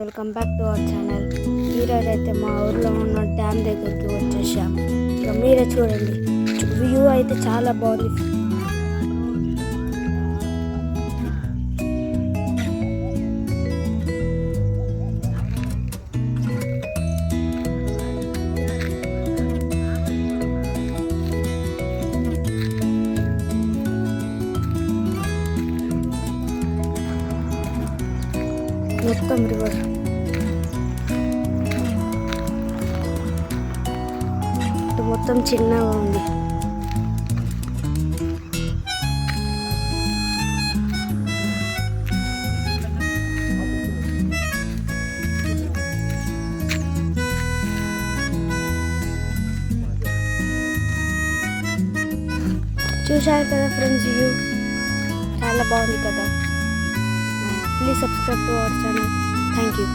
Welcome back to our channel. ఈరోజు అయితే మా ఊర్లో ఉన్న డ్యామ్ దగ్గరికి వచ్చేసాం. ఇక మీరే చూడండి, వ్యూ అయితే చాలా బాగుంది. మొత్తం రివర్ మొత్తం చిన్నగా ఉంది. చూశారు కదా ఫ్రెండ్స్, వ్యూ చాలా బాగుంది కదా. Please subscribe to our channel. Thank you.